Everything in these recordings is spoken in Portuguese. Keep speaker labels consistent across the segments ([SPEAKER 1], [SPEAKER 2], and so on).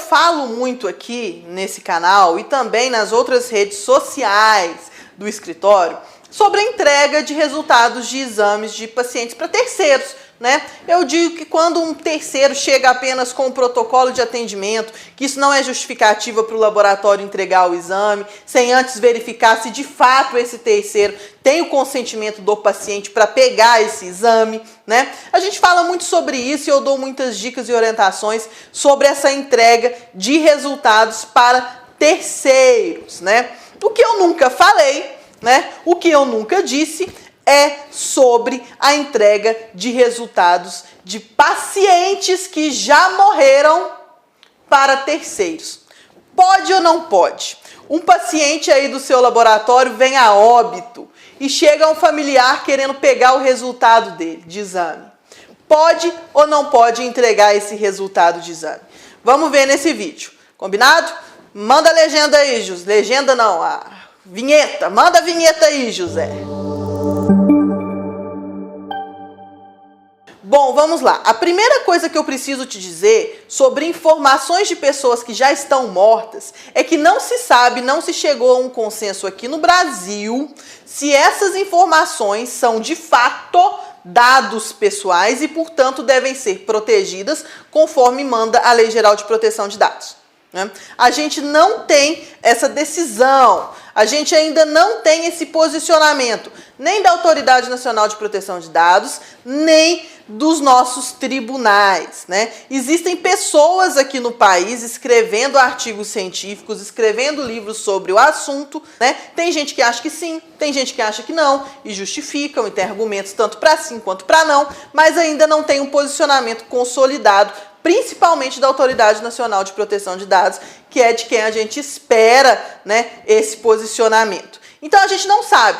[SPEAKER 1] falo muito aqui nesse canal e também nas outras redes sociais do escritório sobre a entrega de resultados de exames de pacientes para terceiros, né? Eu digo que quando um terceiro chega apenas com um protocolo de atendimento, que isso não é justificativa para o laboratório entregar o exame, sem antes verificar se de fato esse terceiro tem o consentimento do paciente para pegar esse exame, né? A gente fala muito sobre isso e eu dou muitas dicas e orientações sobre essa entrega de resultados para terceiros, né? O que eu nunca falei, né? O que eu nunca disse é sobre a entrega de resultados de pacientes que já morreram para terceiros. Pode ou não pode? Um paciente aí do seu laboratório vem a óbito e chega um familiar querendo pegar o resultado dele de exame. Pode ou não pode entregar esse resultado de exame? Vamos ver nesse vídeo. Combinado? Manda a legenda aí, José. Legenda não, a vinheta. Manda a vinheta aí, José. Bom, vamos lá. A primeira coisa que eu preciso te dizer sobre informações de pessoas que já estão mortas é que não se sabe, não se chegou a um consenso aqui no Brasil se essas informações são de fato dados pessoais e, portanto, devem ser protegidas conforme manda a Lei Geral de Proteção de Dados, né? A gente não tem essa decisão, a gente ainda não tem esse posicionamento, nem da Autoridade Nacional de Proteção de Dados, nem dos nossos tribunais, né? Existem pessoas aqui no país escrevendo artigos científicos, escrevendo livros sobre o assunto, né? Tem gente que acha que sim, tem gente que acha que não, e justificam, e tem argumentos tanto para sim quanto para não, mas ainda não tem um posicionamento consolidado, principalmente da Autoridade Nacional de Proteção de Dados, que é de quem a gente espera, né, esse posicionamento. Então a gente não sabe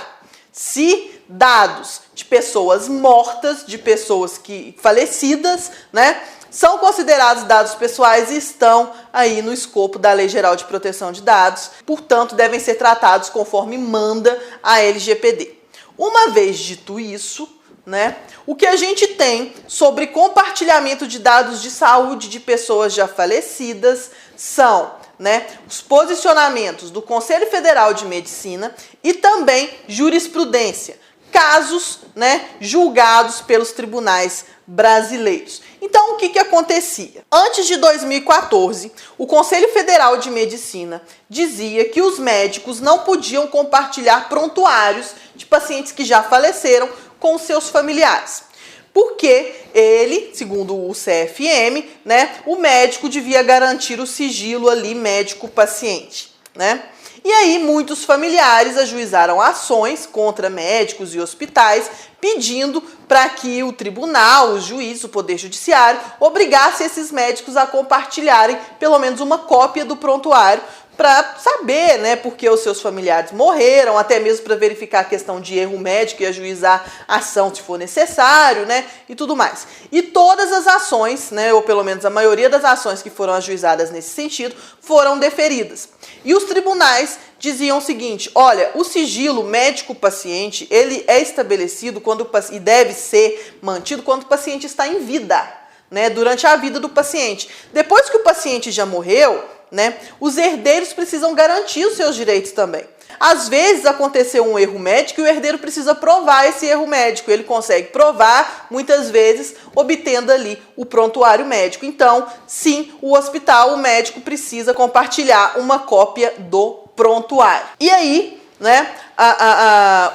[SPEAKER 1] se dados de pessoas mortas, de pessoas falecidas, né, são considerados dados pessoais e estão aí no escopo da Lei Geral de Proteção de Dados, portanto devem ser tratados conforme manda a LGPD. Uma vez dito isso, né, o que a gente tem sobre compartilhamento de dados de saúde de pessoas já falecidas são, né, os posicionamentos do Conselho Federal de Medicina e também jurisprudência, casos, né, julgados pelos tribunais brasileiros. Então, o que acontecia? Antes de 2014, o Conselho Federal de Medicina dizia que os médicos não podiam compartilhar prontuários de pacientes que já faleceram com seus familiares. Porque ele, segundo o CFM, né, o médico devia garantir o sigilo ali médico-paciente, né? E aí muitos familiares ajuizaram ações contra médicos e hospitais, pedindo para que o tribunal, o juiz, o Poder Judiciário, obrigasse esses médicos a compartilharem pelo menos uma cópia do prontuário para saber, né, porque os seus familiares morreram, até mesmo para verificar a questão de erro médico e ajuizar a ação se for necessário, né, e tudo mais. E todas as ações, né, ou pelo menos a maioria das ações que foram ajuizadas nesse sentido, foram deferidas. E os tribunais diziam o seguinte: olha, o sigilo médico-paciente, ele é estabelecido e deve ser mantido quando o paciente está em vida, né, durante a vida do paciente. Depois que o paciente já morreu, né, os herdeiros precisam garantir os seus direitos também. Às vezes aconteceu um erro médico e o herdeiro precisa provar esse erro médico. Ele consegue provar, muitas vezes, obtendo ali o prontuário médico. Então, sim, o hospital, o médico precisa compartilhar uma cópia do prontuário. E aí, né,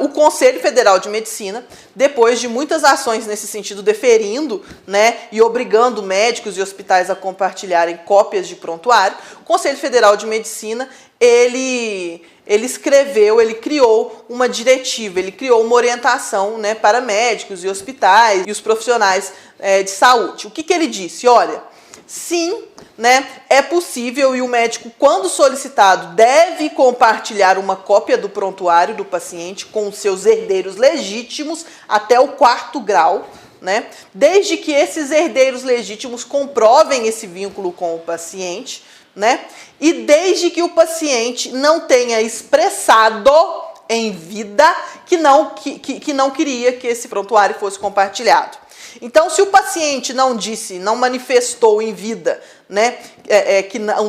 [SPEAKER 1] o Conselho Federal de Medicina, depois de muitas ações nesse sentido, deferindo, né, e obrigando médicos e hospitais a compartilharem cópias de prontuário, o Conselho Federal de Medicina, ele criou uma diretiva, ele criou uma orientação, né, para médicos e hospitais e os profissionais de saúde. O que ele disse? Olha, sim, né, é possível e o médico, quando solicitado, deve compartilhar uma cópia do prontuário do paciente com os seus herdeiros legítimos até o 4º grau, né, desde que esses herdeiros legítimos comprovem esse vínculo com o paciente, né, e desde que o paciente não tenha expressado em vida que não queria que esse prontuário fosse compartilhado. Então, se o paciente não disse, não manifestou em vida, né,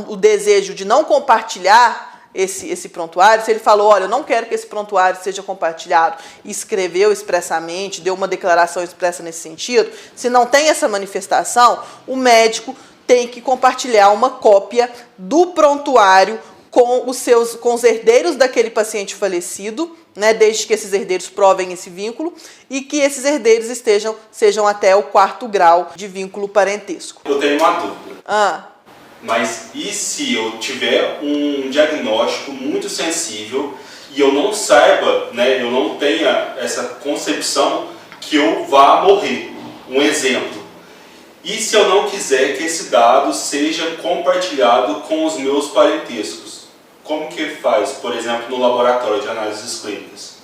[SPEAKER 1] o desejo de não compartilhar esse prontuário, se ele falou, olha, eu não quero que esse prontuário seja compartilhado, e escreveu expressamente, deu uma declaração expressa nesse sentido, se não tem essa manifestação, o médico tem que compartilhar uma cópia do prontuário com os herdeiros daquele paciente falecido, né, desde que esses herdeiros provem esse vínculo e que esses herdeiros sejam até o 4º grau de vínculo parentesco.
[SPEAKER 2] Eu tenho uma dúvida. Mas e se eu tiver um diagnóstico muito sensível e eu não saiba, né, eu não tenha essa concepção que eu vá morrer? Um exemplo. E se eu não quiser que esse dado seja compartilhado com os meus parentescos? Como que faz, por exemplo, no laboratório de análises clínicas?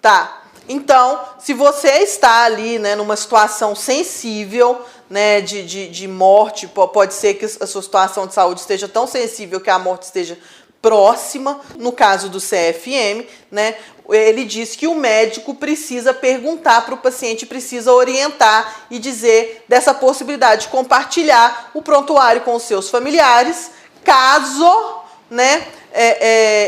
[SPEAKER 1] Tá. Então, se você está ali, né, numa situação sensível, né, de morte, pode ser que a sua situação de saúde esteja tão sensível que a morte esteja próxima. No caso do CFM, né, ele diz que o médico precisa perguntar para o paciente, precisa orientar e dizer dessa possibilidade de compartilhar o prontuário com os seus familiares, caso, né,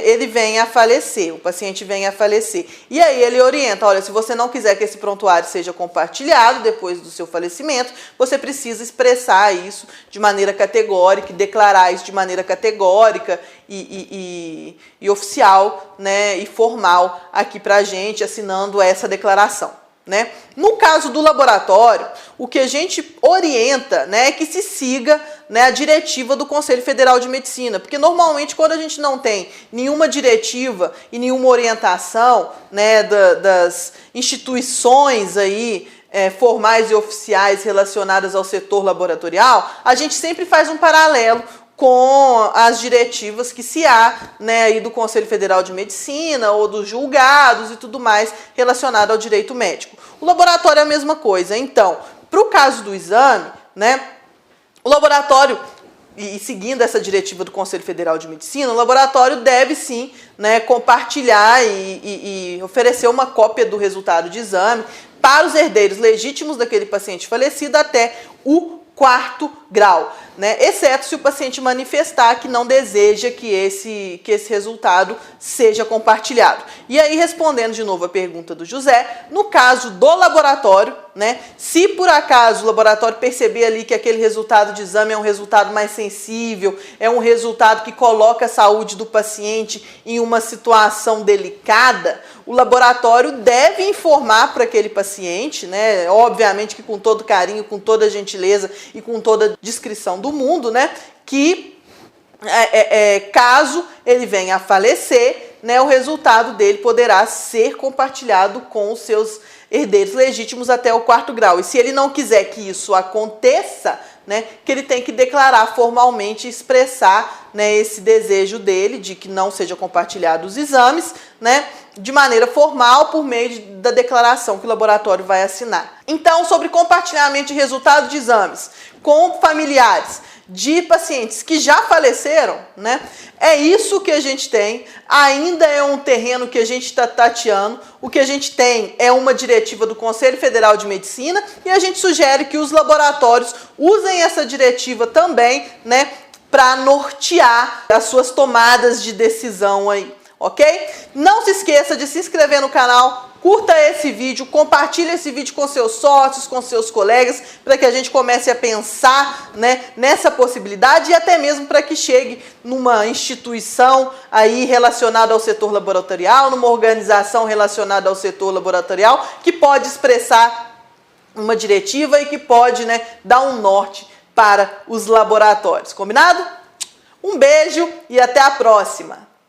[SPEAKER 1] ele venha a falecer, o paciente venha a falecer. E aí ele orienta, olha, se você não quiser que esse prontuário seja compartilhado depois do seu falecimento, você precisa expressar isso de maneira categórica, declarar isso de maneira categórica e oficial, né, e formal aqui pra gente, assinando essa declaração. Né? No caso do laboratório, o que a gente orienta, né, é que se siga, né, a diretiva do Conselho Federal de Medicina, porque normalmente quando a gente não tem nenhuma diretiva e nenhuma orientação, né, das instituições aí, formais e oficiais relacionadas ao setor laboratorial, a gente sempre faz um paralelo com as diretivas que se há, né, aí do Conselho Federal de Medicina ou dos julgados e tudo mais relacionado ao direito médico. O laboratório é a mesma coisa. Então, para o caso do exame, né, o laboratório, e seguindo essa diretiva do Conselho Federal de Medicina, o laboratório deve sim, né, compartilhar e oferecer uma cópia do resultado de exame para os herdeiros legítimos daquele paciente falecido até o 4º grau, né? Exceto se o paciente manifestar que não deseja que esse resultado seja compartilhado. E aí, respondendo de novo a pergunta do José, no caso do laboratório, né, se por acaso o laboratório perceber ali que aquele resultado de exame é um resultado mais sensível, é um resultado que coloca a saúde do paciente em uma situação delicada, o laboratório deve informar para aquele paciente, né, obviamente que com todo carinho, com toda gentileza e com toda discrição do mundo, né, que caso ele venha a falecer, né, o resultado dele poderá ser compartilhado com os seus herdeiros legítimos até o 4º grau. E se ele não quiser que isso aconteça, né, que ele tem que declarar formalmente, expressar, né, esse desejo dele de que não seja compartilhado os exames, né, de maneira formal por meio da declaração que o laboratório vai assinar. Então, sobre compartilhamento de resultados de exames com familiares de pacientes que já faleceram, né, é isso que a gente tem. Ainda é um terreno que a gente está tateando. O que a gente tem é uma diretiva do Conselho Federal de Medicina e a gente sugere que os laboratórios usem essa diretiva também, né, para nortear as suas tomadas de decisão aí, ok? Não se esqueça de se inscrever no canal, curta esse vídeo, compartilhe esse vídeo com seus sócios, com seus colegas, para que a gente comece a pensar, né, nessa possibilidade e até mesmo para que chegue numa instituição aí relacionada ao setor laboratorial, numa organização relacionada ao setor laboratorial, que pode expressar uma diretiva e que pode, né, dar um norte para os laboratórios. Combinado? Um beijo e até a próxima!